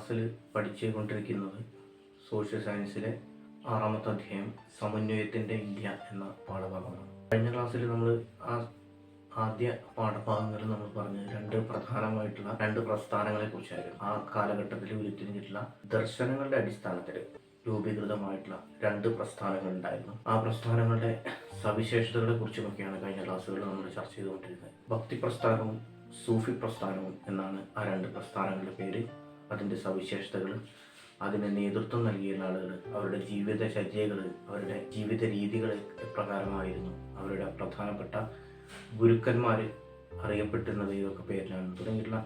ക്ലാസ്സിൽ പഠിച്ചുകൊണ്ടിരിക്കുന്നത് സോഷ്യൽ സയൻസിലെ 6ാമത്തെ അധ്യായം സമന്വയത്തിൻ്റെ ഇന്ത്യ എന്ന പാഠഭാഗമാണ്. കഴിഞ്ഞ ക്ലാസ്സിൽ നമ്മൾ ആദ്യ പാഠഭാഗങ്ങളിൽ നമ്മൾ പറഞ്ഞത് രണ്ട് പ്രസ്ഥാനങ്ങളെ കുറിച്ചായിരുന്നു. ആ കാലഘട്ടത്തിൽ ഉരുത്തിരിഞ്ഞിട്ടുള്ള ദർശനങ്ങളുടെ അടിസ്ഥാനത്തിൽ രൂപീകൃതമായിട്ടുള്ള 2 പ്രസ്ഥാനങ്ങൾ ഉണ്ടായിരുന്നു. ആ പ്രസ്ഥാനങ്ങളുടെ സവിശേഷതകളെ കുറിച്ചുമൊക്കെയാണ് കഴിഞ്ഞ ക്ലാസ്സുകളിൽ നമ്മൾ ചർച്ച ചെയ്തുകൊണ്ടിരുന്നത്. ഭക്തി പ്രസ്ഥാനവും സൂഫി പ്രസ്ഥാനവും എന്നാണ് ആ 2 പ്രസ്ഥാനങ്ങളുടെ പേര്. അതിൻ്റെ സവിശേഷതകൾ, അതിന് നേതൃത്വം നൽകിയ ആളുകൾ, അവരുടെ ജീവിതചര്യകൾ, അവരുടെ ജീവിത രീതികൾ എപ്രകാരമായിരുന്നു, അവരുടെ പ്രധാനപ്പെട്ട ഗുരുക്കന്മാർ അറിയപ്പെട്ടിരുന്നത് ഏതൊക്കെ പേരിലാണ് തുടങ്ങിയിട്ടുള്ള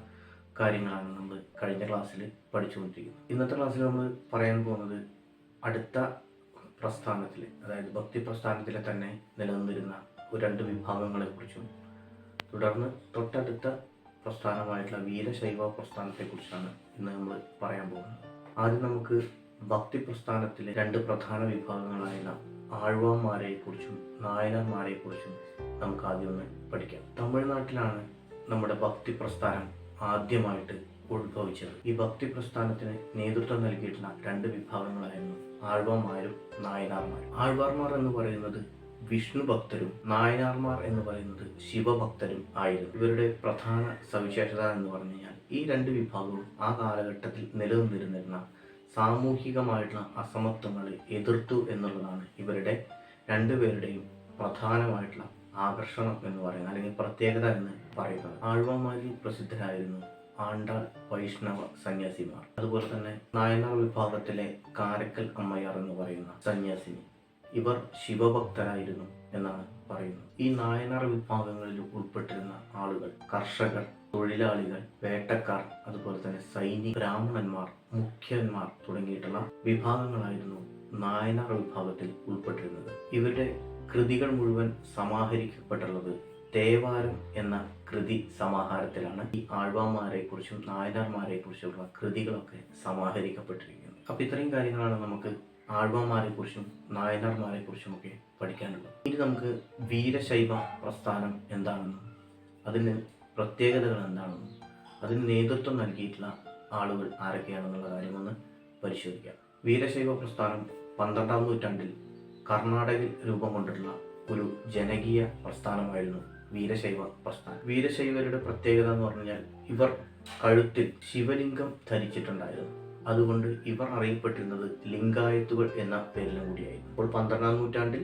കാര്യങ്ങളാണ് നമ്മൾ കഴിഞ്ഞ ക്ലാസ്സിൽ പഠിച്ചുകൊണ്ടിരിക്കുന്നത്. ഇന്നത്തെ ക്ലാസ്സിൽ നമ്മൾ പറയാൻ പോകുന്നത് അടുത്ത പ്രസ്ഥാനത്തിൽ, അതായത് ഭക്തി പ്രസ്ഥാനത്തിലെ തന്നെ നിലനിന്നിരുന്ന 2 വിഭാഗങ്ങളെക്കുറിച്ചും തുടർന്ന് തൊട്ടടുത്ത പ്രസ്ഥാനമായിട്ടുള്ള വീരശൈവ പ്രസ്ഥാനത്തെക്കുറിച്ചാണ് ഇന്ന് നമ്മൾ പറയാൻ പോകുന്നത്. ആദ്യം നമുക്ക് ഭക്തി പ്രസ്ഥാനത്തിലെ 2 പ്രധാന വിഭാഗങ്ങളായുള്ള ആഴ്വാന്മാരെക്കുറിച്ചും നായനാർമാരെക്കുറിച്ചും നമുക്ക് ആദ്യം ഒന്ന് പഠിക്കാം. തമിഴ്നാട്ടിലാണ് നമ്മുടെ ഭക്തി പ്രസ്ഥാനം ആദ്യമായിട്ട് ഉത്ഭവിച്ചത്. ഈ ഭക്തി പ്രസ്ഥാനത്തിന് നേതൃത്വം നൽകിയിട്ടുള്ള 2 വിഭാഗങ്ങളായിരുന്നു ആഴ്വാന്മാരും നായനാർമാരും. ആഴ്വാർമാർ എന്ന് പറയുന്നത് വിഷ്ണു ഭക്തരും നായനാർമാർ എന്ന് പറയുന്നത് ശിവഭക്തരും ആയിരുന്നു. ഇവരുടെ പ്രധാന സവിശേഷത എന്ന് പറഞ്ഞു കഴിഞ്ഞാൽ ഈ 2 വിഭാഗവും ആ കാലഘട്ടത്തിൽ നിലനിന്നിരുന്ന സാമൂഹികമായിട്ടുള്ള അസമത്വങ്ങളെ എതിർത്തു എന്നുള്ളതാണ് ഇവരുടെ 2 പേരുടെയും പ്രധാനമായിട്ടുള്ള ആകർഷണം എന്ന് പറയുന്നത്, അല്ലെങ്കിൽ പ്രത്യേകത എന്ന് പറയുന്നത്. ആഴ്വാന്മാരിൽ പ്രസിദ്ധരായിരുന്നു ആണ്ടാൾ വൈഷ്ണവ സന്യാസിമാർ, അതുപോലെ തന്നെ നായനാർ വിഭാഗത്തിലെ കാരക്കൽ അമ്മയാർ എന്ന് പറയുന്ന സന്യാസിനി. ഇവർ ശിവഭക്തരായിരുന്നു എന്നാണ് പറയുന്നത്. ഈ നായനാർ വിഭാഗങ്ങളിൽ ഉൾപ്പെട്ടിരുന്ന ആളുകൾ കർഷകർ, തൊഴിലാളികൾ, വേട്ടക്കാർ, അതുപോലെ തന്നെ സൈനിക, ബ്രാഹ്മണന്മാർ, മുഖ്യന്മാർ തുടങ്ങിയിട്ടുള്ള വിഭാഗങ്ങളായിരുന്നു നായനാർ വിഭാഗത്തിൽ ഉൾപ്പെട്ടിരുന്നത്. ഇവരുടെ കൃതികൾ മുഴുവൻ സമാഹരിക്കപ്പെട്ടുള്ളത് തേവാരം എന്ന കൃതി സമാഹാരത്തിലാണ്. ഈ ആഴ്വാന്മാരെ കുറിച്ചും നായനാർമാരെ കുറിച്ചുള്ള കൃതികളൊക്കെ സമാഹരിക്കപ്പെട്ടിരിക്കുന്നത്. അപ്പൊ ഇത്രയും കാര്യങ്ങളാണ് നമുക്ക് ആഴ്വാന്മാരെ കുറിച്ചും നായനാർമാരെ കുറിച്ചുമൊക്കെ പഠിക്കാനുള്ളത്. ഇനി നമുക്ക് വീരശൈവ പ്രസ്ഥാനം എന്താണെന്നും അതിന് പ്രത്യേകതകൾ എന്താണെന്നും അതിന് നേതൃത്വം നൽകിയിട്ടുള്ള ആളുകൾ ആരൊക്കെയാണെന്നുള്ള കാര്യമൊന്ന് പരിശോധിക്കാം. വീരശൈവ പ്രസ്ഥാനം 12ാം നൂറ്റാണ്ടിൽ കർണാടകയിൽ രൂപം കൊണ്ടിട്ടുള്ള ഒരു ജനകീയ പ്രസ്ഥാനമായിരുന്നു വീരശൈവ പ്രസ്ഥാനം. വീരശൈവരുടെ പ്രത്യേകത എന്ന് പറഞ്ഞാൽ ഇവർ കഴുത്തിൽ ശിവലിംഗം ധരിച്ചിട്ടുണ്ടായിരുന്നു. അതുകൊണ്ട് ഇവർ അറിയപ്പെട്ടിരുന്നത് ലിംഗായത്തുകൾ എന്ന പേരിലും കൂടിയായിരുന്നു. അപ്പോൾ 12ാം നൂറ്റാണ്ടിൽ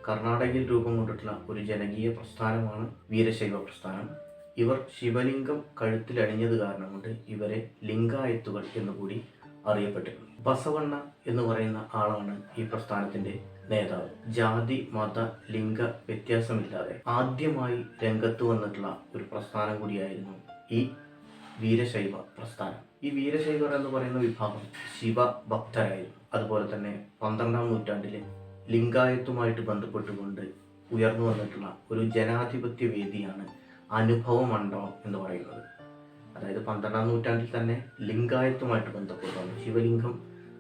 കർണാടകയിൽ രൂപം കൊണ്ടിട്ടുള്ള ഒരു ജനകീയ പ്രസ്ഥാനമാണ് വീരശൈവ പ്രസ്ഥാനം. ഇവർ ശിവലിംഗം കഴുത്തിൽ അണിഞ്ഞത് കാരണം കൊണ്ട് ഇവരെ ലിംഗായത്തുകൾ എന്നുകൂടി അറിയപ്പെട്ടിരുന്നു. ബസവണ്ണ എന്ന് പറയുന്ന ആളാണ് ഈ പ്രസ്ഥാനത്തിന്റെ നേതാവ്. ജാതി, മത, ലിംഗ വ്യത്യാസമില്ലാതെ ആദ്യമായി രംഗത്ത് വന്നിട്ടുള്ള ഒരു പ്രസ്ഥാനം കൂടിയായിരുന്നു ഈ വീരശൈവ പ്രസ്ഥാനം. ഈ വീരശൈവർ എന്ന് പറയുന്ന വിഭാഗം ശിവഭക്തരായിരുന്നു. അതുപോലെ തന്നെ 12ാം നൂറ്റാണ്ടിലെ ലിംഗായത്തുമായിട്ട് ബന്ധപ്പെട്ടുകൊണ്ട് ഉയർന്നു വന്നിട്ടുള്ള ഒരു ജനാധിപത്യ വേദിയാണ് അനുഭവ മണ്ഡപം എന്ന് പറയുന്നത്. അതായത് 12ാം നൂറ്റാണ്ടിൽ തന്നെ ലിംഗായത്തുമായിട്ട് ബന്ധപ്പെട്ടുകൊണ്ട് ശിവലിംഗം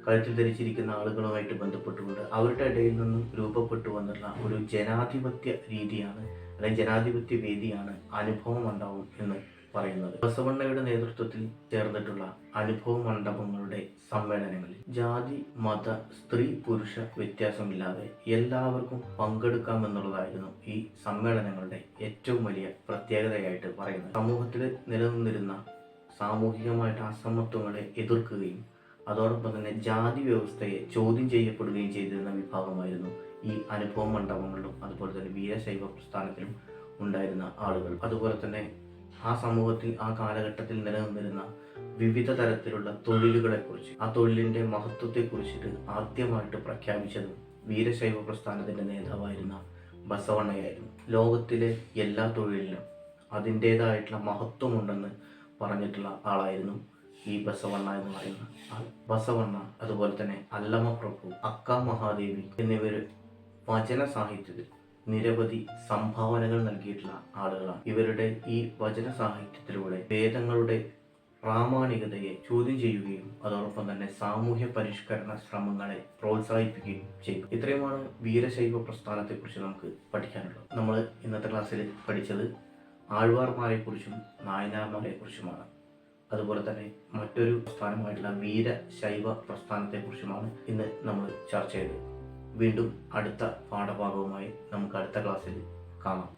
കഴുത്തിൽ ധരിച്ചിരിക്കുന്ന ആളുകളുമായിട്ട് ബന്ധപ്പെട്ടുകൊണ്ട് അവരുടെ ഇടയിൽ നിന്നും രൂപപ്പെട്ടു വന്നിട്ടുള്ള ഒരു ജനാധിപത്യ രീതിയാണ്, അല്ലെങ്കിൽ ജനാധിപത്യ വേദിയാണ് അനുഭവ മണ്ഡപം എന്ന് പറയുന്നത്. ബസവണ്ണയുടെ നേതൃത്വത്തിൽ ചേർന്നിട്ടുള്ള അനുഭവ മണ്ഡപങ്ങളുടെ സമ്മേളനങ്ങളിൽ ജാതി, മത, സ്ത്രീ, പുരുഷ വ്യത്യാസമില്ലാതെ എല്ലാവർക്കും പങ്കെടുക്കാമെന്നുള്ളതായിരുന്നു ഈ സമ്മേളനങ്ങളുടെ ഏറ്റവും വലിയ പ്രത്യേകതയായിട്ട് പറയുന്നത്. സമൂഹത്തിൽ നിലനിന്നിരുന്ന സാമൂഹികമായിട്ട് അസമത്വങ്ങളെ എതിർക്കുകയും അതോടൊപ്പം തന്നെ ജാതി വ്യവസ്ഥയെ ചോദ്യം ചെയ്യപ്പെടുകയും ചെയ്തിരുന്ന വിഭാഗമായിരുന്നു ഈ അനുഭവ മണ്ഡപങ്ങളിലും അതുപോലെ തന്നെ വീരശൈവ പ്രസ്ഥാനത്തിലും ഉണ്ടായിരുന്ന ആളുകൾ. അതുപോലെ തന്നെ ആ സമൂഹത്തിൽ ആ കാലഘട്ടത്തിൽ നിലനിന്നിരുന്ന വിവിധ തരത്തിലുള്ള തൊഴിലുകളെക്കുറിച്ച്, ആ തൊഴിലിൻ്റെ മഹത്വത്തെക്കുറിച്ചിട്ട് ആദ്യമായിട്ട് പ്രഖ്യാപിച്ചതും വീരശൈവ പ്രസ്ഥാനത്തിൻ്റെ നേതാവായിരുന്ന ബസവണ്ണയായിരുന്നു. ലോകത്തിലെ എല്ലാ തൊഴിലിനും അതിൻ്റേതായിട്ടുള്ള മഹത്വമുണ്ടെന്ന് പറഞ്ഞിട്ടുള്ള ആളായിരുന്നു ഈ ബസവണ്ണ എന്ന് പറയുന്ന ആൾ. ബസവണ്ണ, അതുപോലെ തന്നെ അല്ലമ പ്രഭു, അക്ക മഹാദേവി എന്നിവർ വചന സാഹിത്യത്തിൽ നിരവധി സംഭാവനകൾ നൽകിയിട്ടുള്ള ആളുകളാണ്. ഇവരുടെ ഈ വചന സാഹിത്യത്തിലൂടെ വേദങ്ങളുടെ പ്രാമാണികതയെ ചോദ്യം ചെയ്യുകയും അതോടൊപ്പം തന്നെ സാമൂഹ്യ പരിഷ്കരണ ശ്രമങ്ങളെ പ്രോത്സാഹിപ്പിക്കുകയും ചെയ്തു. ഇത്രയുമാണ് വീരശൈവ പ്രസ്ഥാനത്തെക്കുറിച്ച് നമുക്ക് പഠിക്കാനുള്ളത്. നമ്മൾ ഇന്നത്തെ ക്ലാസ്സിൽ പഠിച്ചത് ആഴ്വാർമാരെ കുറിച്ചും നായനാർമാരെ കുറിച്ചുമാണ്. അതുപോലെ തന്നെ മറ്റൊരു പ്രസ്ഥാനമായിട്ടുള്ള വീരശൈവ പ്രസ്ഥാനത്തെക്കുറിച്ചുമാണ് ഇന്ന് നമ്മൾ ചർച്ച ചെയ്തത്. വീണ്ടും അടുത്ത പാഠഭാഗവുമായി നമുക്ക് അടുത്ത ക്ലാസ്സിൽ കാണാം.